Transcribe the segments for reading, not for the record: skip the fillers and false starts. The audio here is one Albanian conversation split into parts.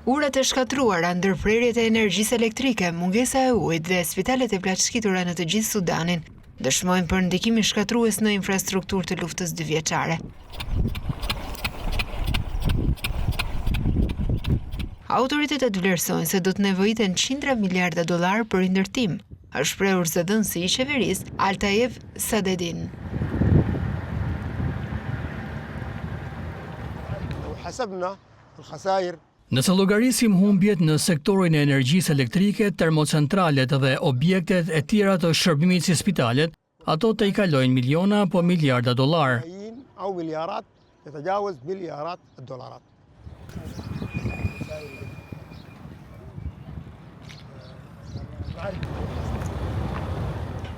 Urat e shkatruara, ndërprerjet e energjisë elektrike, mungesa e ujit dhe spitalet e plaçkitura në të gjithë Sudanin dëshmojnë për ndikimin shkatrues në infrastrukturë të luftës dyvjeçare. Autoritetet vlerësojnë se do të nevojiten $100 miliarda për ndërtim, është shprehur zëdhënësi i qeverisë Altaif Sadedin. Nëse llogarisim humbjet në sektorin e energjisë elektrike, termocentralet dhe objektet e tjera të shërbimit si spitalet, ato të i kalojnë miliona apo miliarda dollar.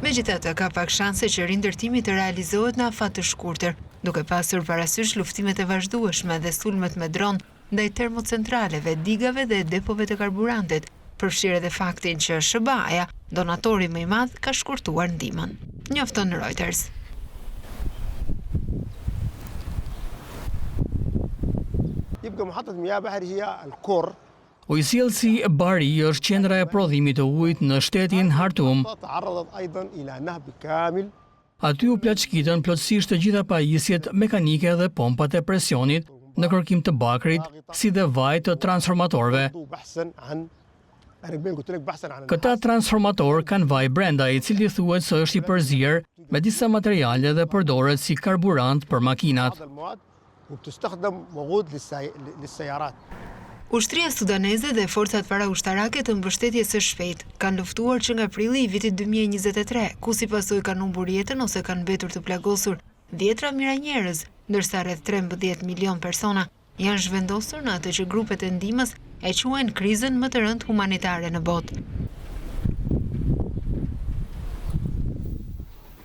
Megjithatë, ka pak shanse që rindërtimi të realizohet në afat të shkurtër, duke pasur parasysh luftimet e vazhdueshme dhe sulmet me dron ndaj termocentraleve, digave dhe depove të karburantit, përfshirë edhe faktin që SBA-ja, donatori më i madh, ka shkurtuar ndihmën. Njofton Reuters. Ujësjellësi Bari është qendra e prodhimit të ujit në shtetin Khartoum. Aty u plaçkitën plotësisht të gjitha pajisjet mekanike dhe pompat e presionit në kërkim të bakrit, si dhe vaj të transformatorëve. Këta transformator kanë vaj brenda, i cili thuhet se është i përzier me disa materiale dhe përdoret si karburant për makinat. Ushtria sudaneze dhe forcat paraushtarake të mbështetjes së shpejtë kanë luftuar që nga prilli i vitit 2023, ku si pasojë kanë humbur jetën ose kanë mbetur të plagosur 10 mijëra njerëz, ndërsa rreth 13 milion persona janë zhvendosur në atë që grupet e ndihmës e quajnë krizën më të rëndë humanitare në botë.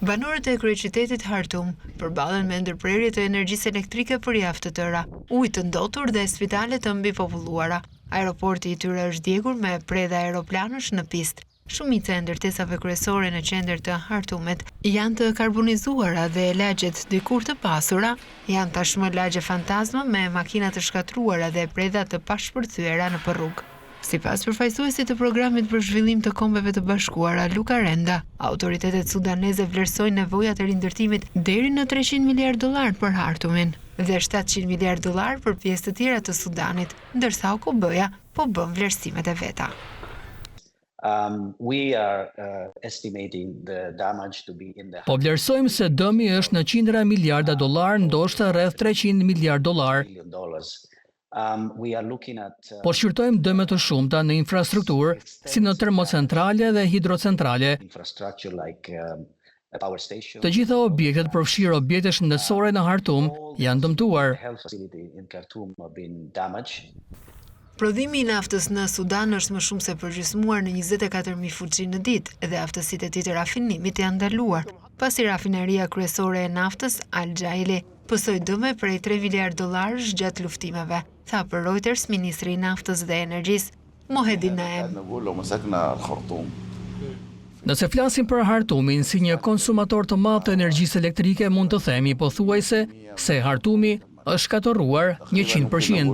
Banorët e kryeqytetit Khartoum përballen me ndërprerje të energjisë elektrike për javë të tëra, ujë të ndotur dhe spitale të mbipopulluara. Aeroporti i tyre është djegur me predha aeroplanësh në pistë. Shumica e ndërtesave kryesore në qendër të Khartoumit janë të karbonizuara dhe lagjet dikur të pasura janë tashmë lagje fantazma me makina të shkatruara dhe predha të pashpërthyera në rrugë. Sipas përfaqësuesit të programit për zhvillim të Kombeve të Bashkuara, Luka Renda, autoritetet sudaneze vlerësojnë nevojat e rindërtimit deri në $300 miliardë për Khartoumin dhe $700 miliardë për pjesë të tjera të Sudanit, ndërsa OKB-ja po bën vlerësimet e veta. Po vlerësojmë se dëmi është në $100 miliarda, ndoshta rreth $300 miliardë. Po shqyrtojmë dëme të shumta në infrastrukturë, si në termocentrale dhe hidrocentrale. Të gjitha objektet, përfshirë objekte shëndetësore në Khartoum, janë dëmtuar. Prodhimi i naftës në Sudan është më shumë se përgjysmuar në 24.000 fuqi në ditë dhe aftësitë e tij të rafinimit janë ndaluar, pasi rafineria kryesore e naftës Al Jaili pësoi dëme prej $3 miliardë gjatë luftimeve, tha për Reuters ministri i naftës dhe energjisë Mohedin Naem. Nëse flasim për Khartoumin si një konsumator të madh të energjisë elektrike, mund të themi pothuajse se Khartoumi është shkatërruar 100%.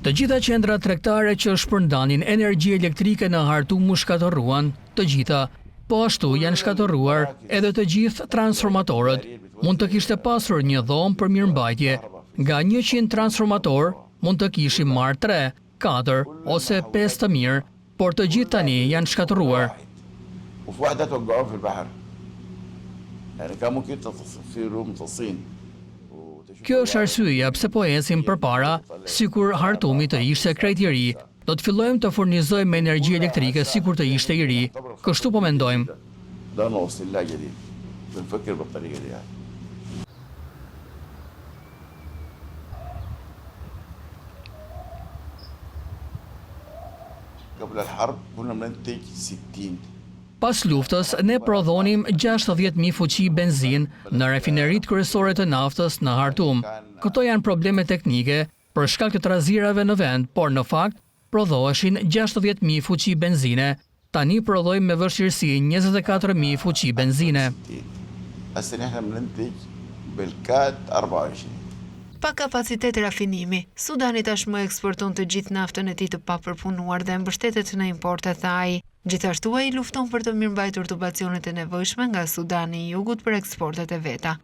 Të gjitha qendrat tregtare që shpërndanin energji elektrike në Khartoum u shkatërruan, të gjitha. Po ashtu janë shkatërruar edhe të gjithë transformatorët. Mund të kishte pasur një dhomë për mirëmbajtje. Nga 100 transformator mund të kishim marrë 3, 4 ose 5 të mirë, por të gjithë tani janë shkatërruar. Kjo është arsyeja pse po ecim përpara, sikur Khartoumi të ishte krejt i ri. Do të fillojmë të furnizojmë energji elektrike sikur të ishte i ri. Kështu po mendojmë. Pas luftës, ne prodhonim 60.000 fuqi benzin në rafineritë kryesore të naftës në Khartoum. Këto janë probleme teknike për shkak të trazirave në vend, por në fakt prodhoheshin 60.000 fuqi benzine. Tani prodhojmë me vështirësi 24.000 fuqi benzine. Pa kapacitet rafinimi, Sudani tashmë eksporton të gjithë naftën e tij të papërpunuar dhe mbështetet në importe, tha ai. Gjithashtu ai lufton për të mirëmbajtur tubacionet e nevojshme nga Sudani i Jugut për eksportet e veta.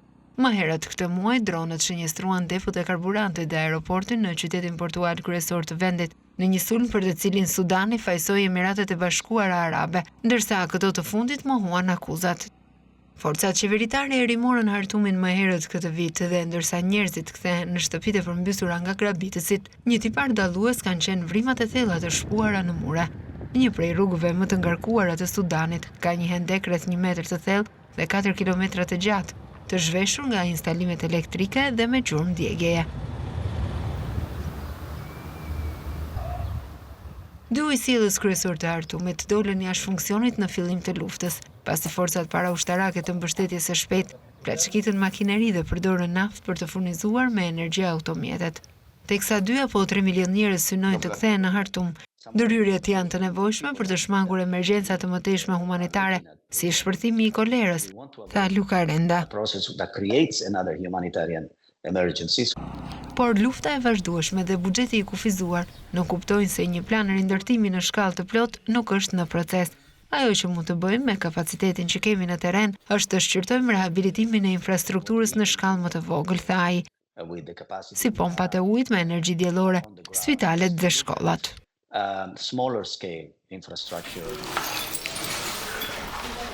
Më herët këtë muaj, dronët shënjestruan depot e karburantit dhe aeroportin në qytetin portuar kryesor të vendit, në një sulm për të cilin Sudani fajsoi Emiratet e Bashkuara Arabe, ndërsa këto të fundit mohuan akuzat. Forcat qeveritare e rimorën Hartumin më herët këtë vit dhe ndërsa njerëzit kthehen në shtëpitë e përmbysura nga grabitësit, një tipar dallues kanë qenë vrimat e thella të shpuara në mure. Një prej rrugëve më të ngarkuara të Sudanit ka një hendek rreth 1 metër të thellë dhe 4 kilometra të gjatë, të zhveshur nga instalimet elektrike dhe me gjurmë djegjeje. Dy ujësiellës kryesor të Hartumit dolën jashtë funksionit në fillim të luftës, pasi forcat paraushtarake të mbështetjes së shpejtë plaçkitën makineri dhe përdorën naftë për të furnizuar me energji automjetet. Teksa 2 apo 3 milion njerëz synojnë të kthehen në Hartum, ndërhyrjet janë të nevojshme për të shmangur emergjenca të mëtejshme humanitare, si shpërthimi i kolerës, tha Luka Renda. Por lufta e vazhdueshme dhe buxheti i kufizuar nuk kuptojnë se një plan rindërtimi në shkallë të plot nuk është në proces. Ajo që mund të bëjmë me kapacitetin që kemi në terren është të shqyrtojmë rehabilitimin e infrastrukturës në shkallë më të vogël, tha ai, si pompat e ujit me energji diellore, spitalet dhe shkollat. Smaller scale infrastructure.